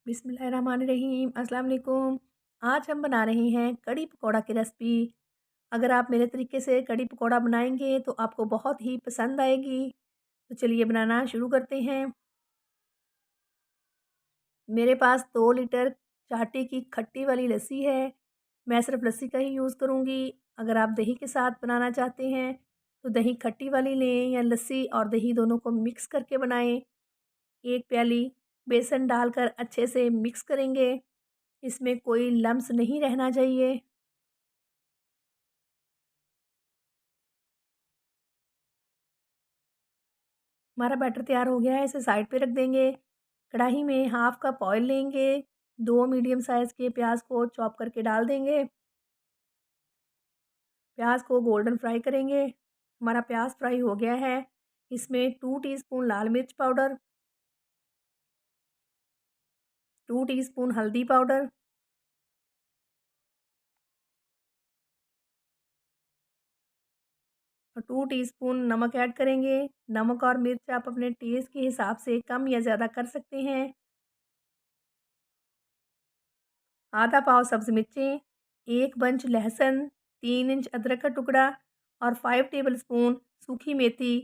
बिस्मिल्लाहिर्रहमानिर्रहीम। अस्सलाम वालेकुम। आज हम बना रहे हैं कड़ी पकौड़ा की रेसिपी। अगर आप मेरे तरीके से कड़ी पकौड़ा बनाएंगे तो आपको बहुत ही पसंद आएगी। तो चलिए बनाना शुरू करते हैं। मेरे पास 2 लीटर चाटे की खट्टी वाली लस्सी है। मैं सिर्फ लस्सी का ही यूज़ करूँगी। अगर आप दही के साथ बनाना चाहते हैं तो दही खट्टी वाली लें या लस्सी और दही दोनों को मिक्स करके बनाएं। 1 प्याली बेसन डालकर अच्छे से मिक्स करेंगे। इसमें कोई लम्स नहीं रहना चाहिए। हमारा बैटर तैयार हो गया है, इसे साइड पे रख देंगे। कढ़ाई में हाफ कप ऑयल लेंगे। 2 मीडियम साइज़ के प्याज को चॉप करके डाल देंगे। प्याज को गोल्डन फ्राई करेंगे। हमारा प्याज फ्राई हो गया है। इसमें 2 टीस्पून लाल मिर्च पाउडर, 2 टीस्पून हल्दी पाउडर और 2 टीस्पून नमक ऐड करेंगे। नमक और मिर्च आप अपने टेस्ट के हिसाब से कम या ज़्यादा कर सकते हैं। आधा पाव सब्ज़ मिर्चें, 1 बंच लहसुन, 3 इंच अदरक का टुकड़ा और 5 टेबलस्पून सूखी मेथी,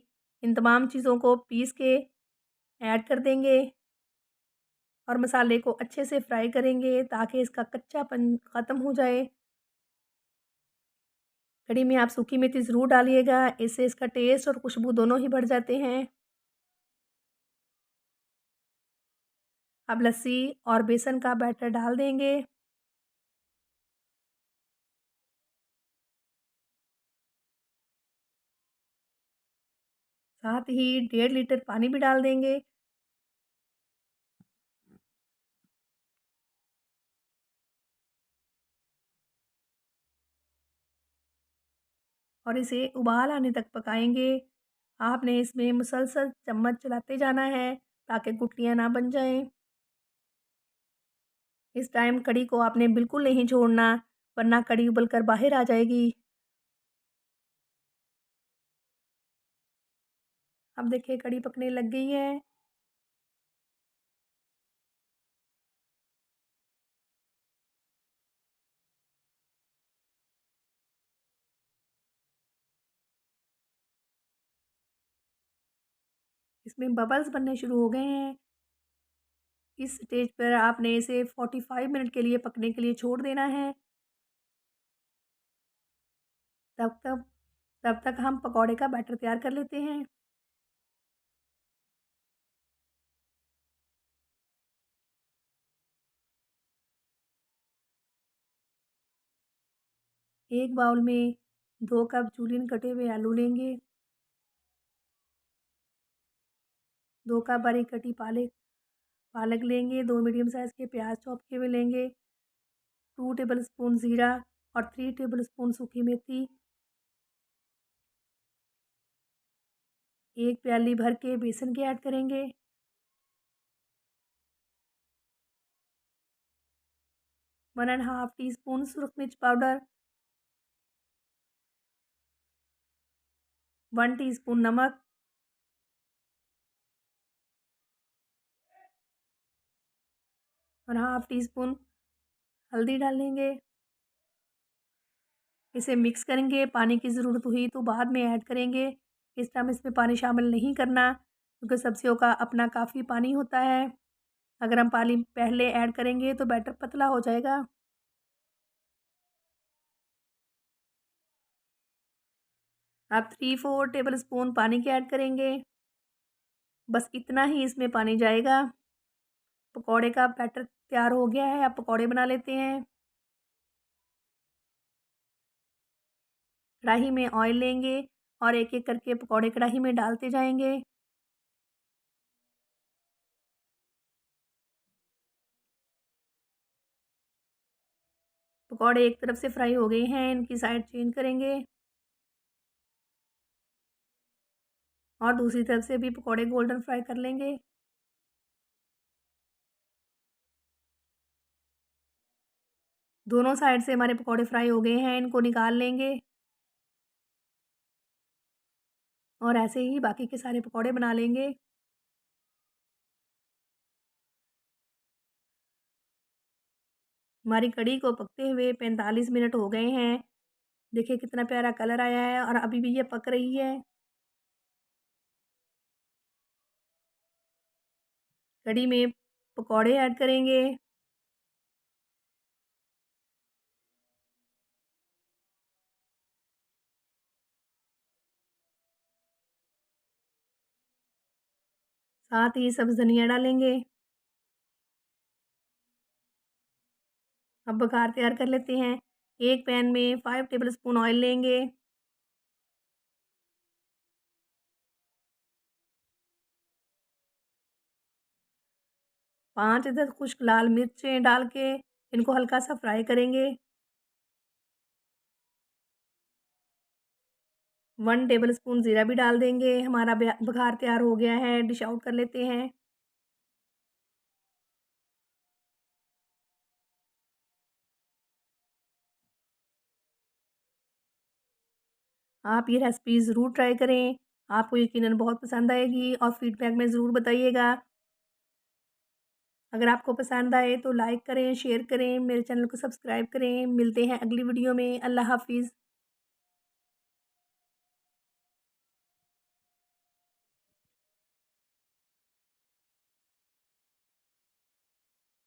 इन तमाम चीज़ों को पीस के ऐड कर देंगे और मसाले को अच्छे से फ्राई करेंगे ताकि इसका कच्चापन ख़त्म हो जाए। कढ़ी में आप सूखी मेथी ज़रूर डालिएगा, इससे इसका टेस्ट और खुशबू दोनों ही बढ़ जाते हैं। अब लस्सी और बेसन का बैटर डाल देंगे। साथ ही 1.5 लीटर पानी भी डाल देंगे और इसे उबाल आने तक पकाएंगे। आपने इसमें मुसलसल चम्मच चलाते जाना है ताकि गुठलियाँ ना बन जाएं। इस टाइम कढ़ी को आपने बिल्कुल नहीं छोड़ना, वरना कढ़ी उबल कर बाहर आ जाएगी। अब देखिए कढ़ी पकने लग गई है। इसमें बबल्स बनने शुरू हो गए हैं। इस स्टेज पर आपने इसे 45 मिनट के लिए पकने के लिए छोड़ देना है। तब तक तब तक हम पकौड़े का बैटर तैयार कर लेते हैं। एक बाउल में 2 कप जूलियन कटे हुए आलू लेंगे। 2 कप बारीक कटी पालक पालक लेंगे। 2 मीडियम साइज़ के प्याज चॉप किए हुए लेंगे। 2 टेबलस्पून ज़ीरा और 3 टेबलस्पून सूखी मेथी। 1 प्याली भर के बेसन के ऐड करेंगे। 1 एंड हाफ टीस्पून सुरख मिर्च पाउडर, 1 टीस्पून नमक और हाफ टीस्पून हल्दी डालेंगे। इसे मिक्स करेंगे। पानी की ज़रूरत हुई तो बाद में ऐड करेंगे। इस टाइम इसमें पानी शामिल नहीं करना क्योंकि सब्जियों का अपना काफ़ी पानी होता है। अगर हम पानी पहले ऐड करेंगे तो बैटर पतला हो जाएगा। आप 3-4 टेबलस्पून पानी के ऐड करेंगे। बस इतना ही इसमें पानी जाएगा। पकौड़े का बैटर तैयार हो गया है। अब पकौड़े बना लेते हैं। कढ़ाई में ऑयल लेंगे और एक-एक करके पकौड़े कढ़ाई में डालते जाएँगे। पकौड़े एक तरफ से फ्राई हो गए हैं, इनकी साइड चेंज करेंगे और दूसरी तरफ से भी पकौड़े गोल्डन फ्राई कर लेंगे। दोनों साइड से हमारे पकौड़े फ्राई हो गए हैं, इनको निकाल लेंगे और ऐसे ही बाकी के सारे पकौड़े बना लेंगे। हमारी कढ़ी को पकते हुए 45 मिनट हो गए हैं। देखिए कितना प्यारा कलर आया है और अभी भी ये पक रही है। कढ़ी में पकौड़े ऐड करेंगे। साथ ही सब्ज़ धनिया डालेंगे। अब बघार तैयार कर लेते हैं। एक पैन में 5 टेबलस्पून ऑयल लेंगे। 5 अदद खुश्क लाल मिर्चें डाल के इनको हल्का सा फ्राई करेंगे। 1 टेबलस्पून ज़ीरा भी डाल देंगे। हमारा बघार तैयार हो गया है, डिश आउट कर लेते हैं। आप ये रेसिपी ज़रूर ट्राई करें, आपको यकीनन बहुत पसंद आएगी और फीडबैक में ज़रूर बताइएगा। अगर आपको पसंद आए तो लाइक करें, शेयर करें, मेरे चैनल को सब्सक्राइब करें। मिलते हैं अगली वीडियो में। अल्लाह हाफ़िज़।